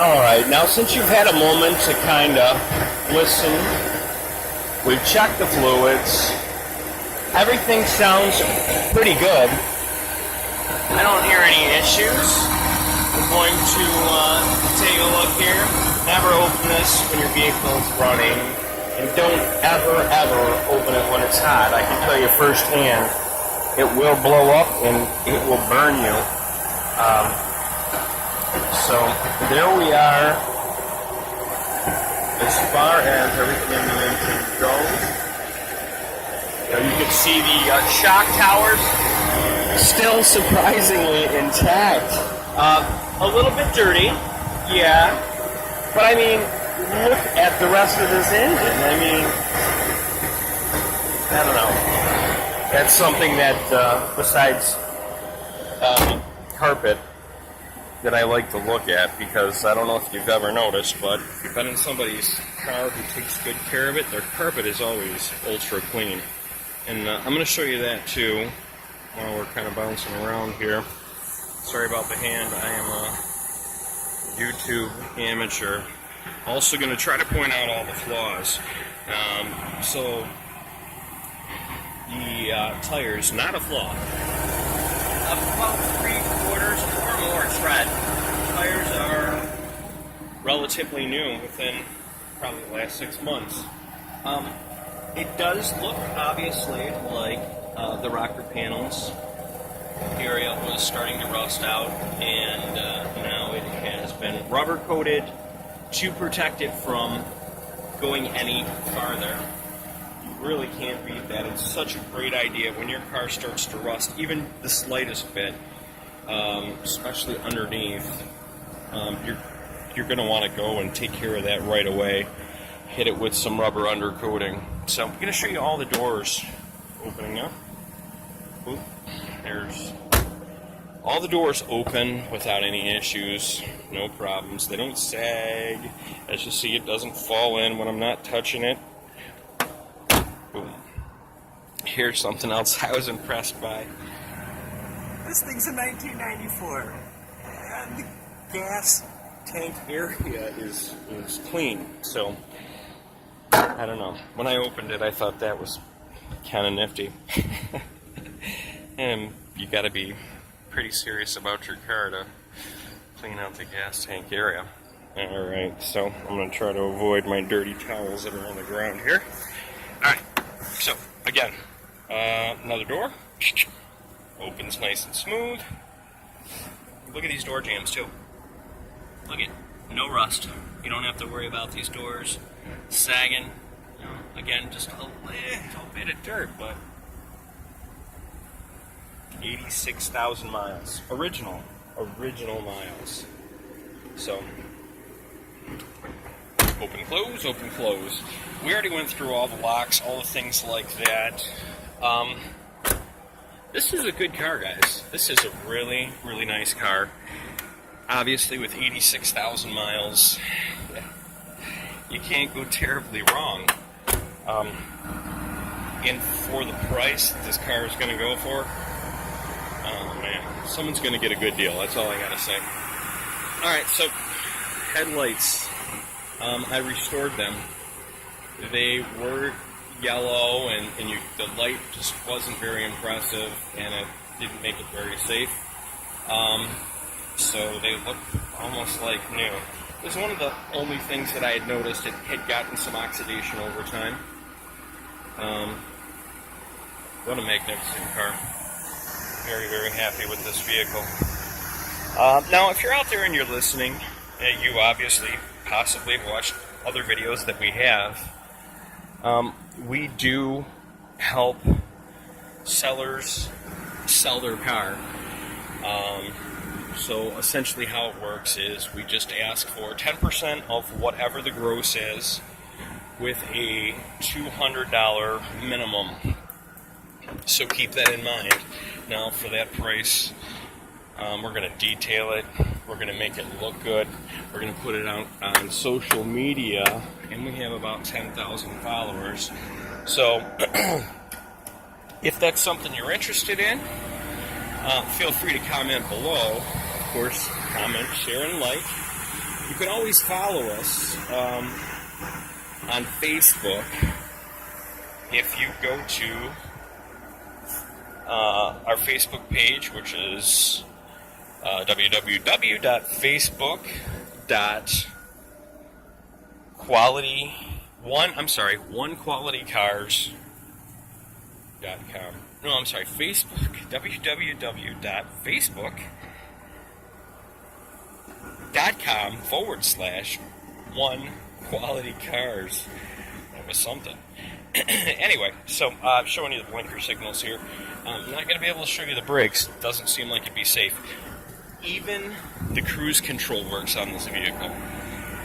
Alright, now since you've had a moment to kind of listen, we've checked the fluids. Everything sounds pretty good. I don't hear any issues. I'm going to take a look here. Never open this when your vehicle is running. And don't ever open it when it's hot. I can tell you firsthand, it will blow up and it will burn you. So there we are. As far as everything in the engine goes, you can see the shock towers still surprisingly intact. A little bit dirty, yeah, but I mean, look at the rest of this engine. I mean, I don't know. That's something that, besides carpet, that I like to look at, because I don't know if you've ever noticed, but if you've been in somebody's car who takes good care of it, their carpet is always ultra clean. And I'm going to show you that too while we're kind of bouncing around here. Sorry about the hand, I am a YouTube amateur. Also going to try to point out all the flaws. So the tires, not a flaw. About 3/4 or more tread. Tires are relatively new, within probably the last 6 months. It does look obviously like the rocker panels area was starting to rust out, and now it has been rubber coated to protect it from going any farther. You really can't beat that. It's such a great idea when your car starts to rust, even the slightest bit, especially underneath. You're going to want to go and take care of that right away. Hit it with some rubber undercoating. So I'm going to show you all the doors opening up. Oop, there's all the doors open without any issues, no problems. They don't sag. As you see, it doesn't fall in when I'm not touching it. Boom. Here's something else I was impressed by. This thing's a 1994. And the gas tank area is clean. So, I don't know. When I opened it, I thought that was kind of nifty. And you got to be pretty serious about your car to clean out the gas tank area. Alright, so I'm going to try to avoid my dirty towels that are on the ground here. Alright, so again, another door. Opens nice and smooth. Look at these door jambs too. Look at, no rust. You don't have to worry about these doors sagging. You know, again, just a little bit of dirt, but 86,000 miles. Original miles. So, open, close. We already went through all the locks, all the things like that. This is a good car, guys. This is a really, really nice car. Obviously, with 86,000 miles, you can't go terribly wrong. And for the price that this car is going to go for, oh man, someone's going to get a good deal. That's all I got to say. Alright, so headlights. I restored them. They were yellow, and the light just wasn't very impressive, and it didn't make it very safe. So they look almost like new. It was one of the only things that I had noticed. It had gotten some oxidation over time. What a magnificent car. Very, very happy with this vehicle. Now, if you're out there and you're listening, you obviously possibly have watched other videos that we have. We do help sellers sell their car. So essentially how it works is we just ask for 10% of whatever the gross is with a $200 minimum. So keep that in mind. Now for that price, we're going to detail it, we're going to make it look good, we're going to put it out on social media, and we have about 10,000 followers. So if that's something you're interested in, feel free to comment below. Of course, comment, share, and like. You can always follow us on Facebook if you go to our Facebook page, which is onequalitycars.com. No, I'm sorry, Facebook. www.facebook.com/onequalitycars. That was something. Anyway, so I'm showing you the blinker signals here. I'm not going to be able to show you the brakes. Doesn't seem like it'd be safe. Even the cruise control works on this vehicle.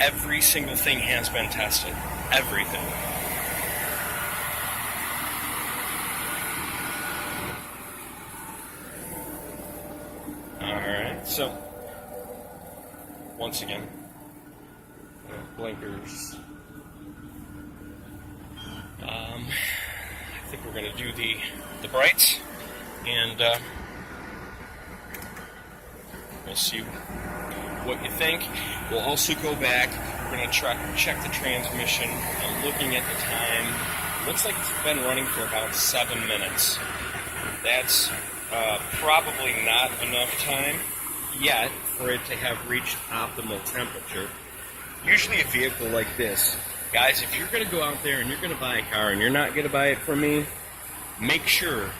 Every single thing has been tested. Everything. Alright, so once again, blinkers. I think we're going to do the brights, and we'll see what you think. We'll also go back. We're going to check the transmission. I'm looking at the time. Looks like it's been running for about 7 minutes. That's probably not enough time yet for it to have reached optimal temperature. Usually a vehicle like this, guys, if you're going to go out there and you're going to buy a car and you're not going to buy it from me, make sure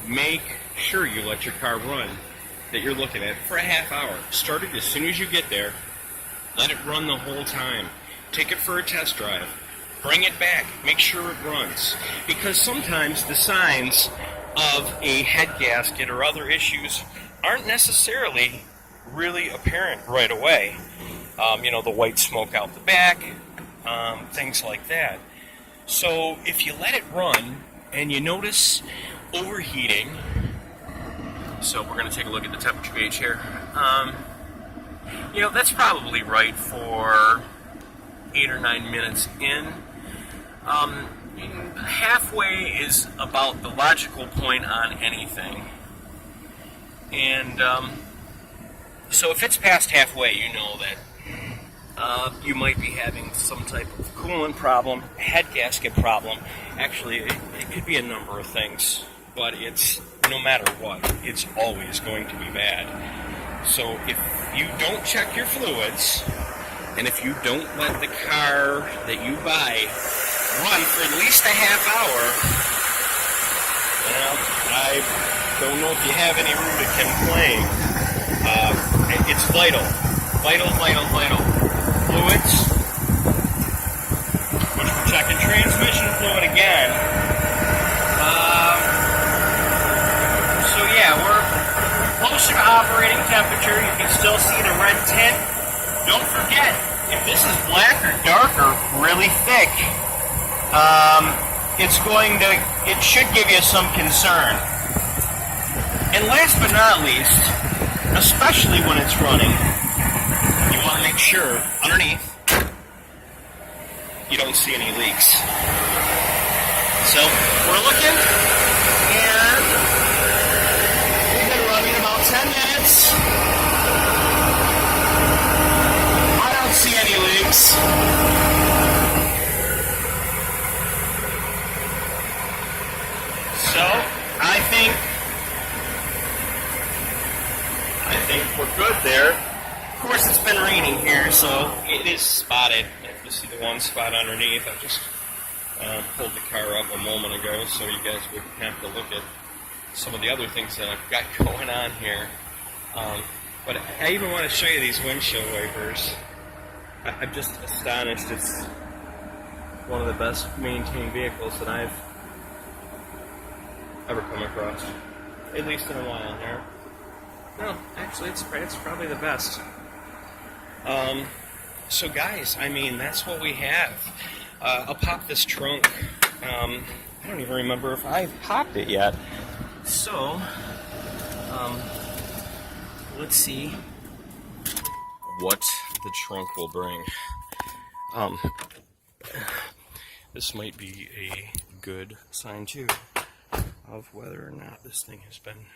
you let your car run that you're looking at for a half hour. Start it as soon as you get there. Let it run the whole time. Take it for a test drive. Bring it back. Make sure it runs. Because sometimes the signs of a head gasket or other issues aren't necessarily really apparent right away. The white smoke out the back, things like that. So if you let it run and you notice overheating, so we're going to take a look at the temperature gauge here. That's probably right for 8 or 9 minutes in. Halfway is about the logical point on anything. And so if it's past halfway, you know that you might be having some type of coolant problem, head gasket problem. Actually, it could be a number of things, but it's, no matter what, it's always going to be bad. So if you don't check your fluids, and if you don't let the car that you buy run for at least a half hour, well, I don't know if you have any room to complain. It's vital. Fluids, which we're checking transmission fluid again. We're closer to operating temperature. You can still see the red tint. Don't forget, if this is black or dark or really thick, it should give you some concern. And last but not least, especially when it's running, you want to make sure underneath you don't see any leaks. So we're looking, and we've been running about 10 minutes. I don't see any leaks. So I think we're good there. Of course, it's been raining here, so it is spotted. If you see the one spot underneath, I just pulled the car up a moment ago, so you guys would have to look at some of the other things that I've got going on here. But I even want to show you these windshield wipers. I'm just astonished. It's one of the best maintained vehicles that I've ever come across, at least in a while here. No, actually, it's probably the best. So guys, that's what we have. I'll pop this trunk. I don't even remember if I've popped it yet. So, let's see what the trunk will bring. This might be a good sign too of whether or not this thing has been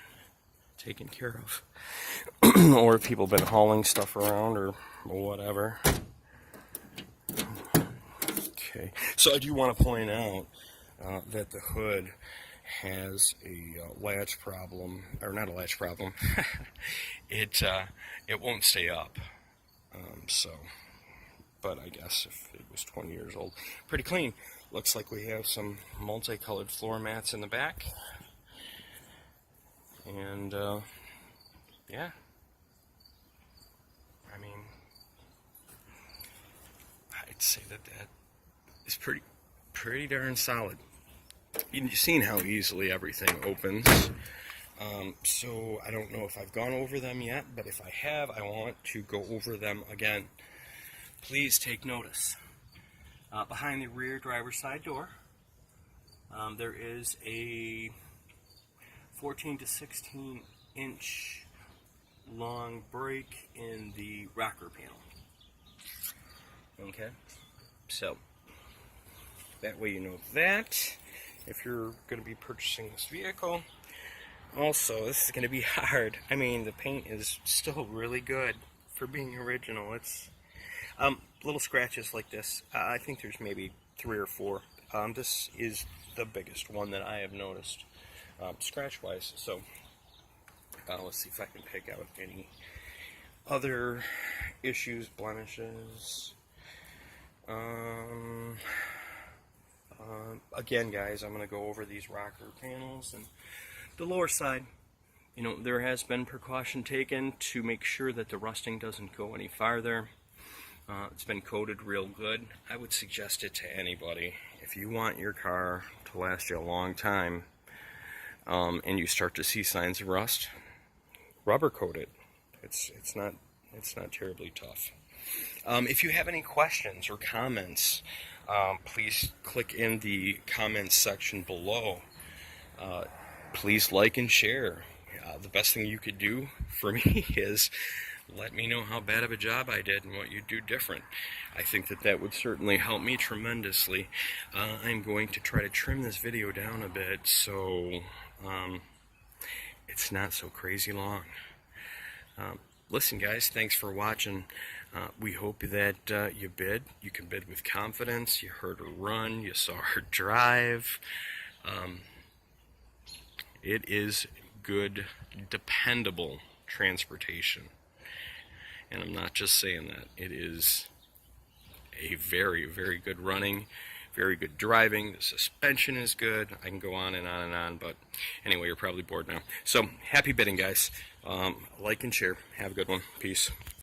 taken care of, or if people have been hauling stuff around or whatever. Okay, so I do want to point out that the hood has a latch problem, or not a latch problem. It won't stay up. So, but I guess if it was 20 years old, pretty clean. Looks like we have some multicolored floor mats in the back, and yeah. I mean, I'd say that is pretty darn solid. You've seen how easily everything opens. So I don't know if I've gone over them yet, but if I have, I want to go over them again. Please take notice. Behind the rear driver's side door, there is a 14 to 16 inch long break in the rocker panel. Okay, so that way you know that if you're going to be purchasing this vehicle. Also, this is going to be hard. I mean, the paint is still really good for being original. It's little scratches like this. I think there's maybe 3 or 4. This is the biggest one that I have noticed, scratch-wise. So let's see if I can pick out any other issues, blemishes. Again, guys, I'm going to go over these rocker panels and the lower side. You know, there has been precaution taken to make sure that the rusting doesn't go any farther. It's been coated real good. I would suggest it to anybody. If you want your car to last you a long time, and you start to see signs of rust, rubber coat it. It's not terribly tough. If you have any questions or comments, please click in the comments section below. Please like and share. The best thing you could do for me is let me know how bad of a job I did and what you'd do different. I think that would certainly help me tremendously. I'm going to try to trim this video down a bit so it's not so crazy long. Listen, guys, thanks for watching. We hope that you bid. You can bid with confidence. You heard her run. You saw her drive. It is good, dependable transportation. And I'm not just saying that. It is a very, very good running, very good driving. The suspension is good. I can go on and on and on, but anyway, you're probably bored now. So, happy bidding, guys. Like and share. Have a good one. Peace.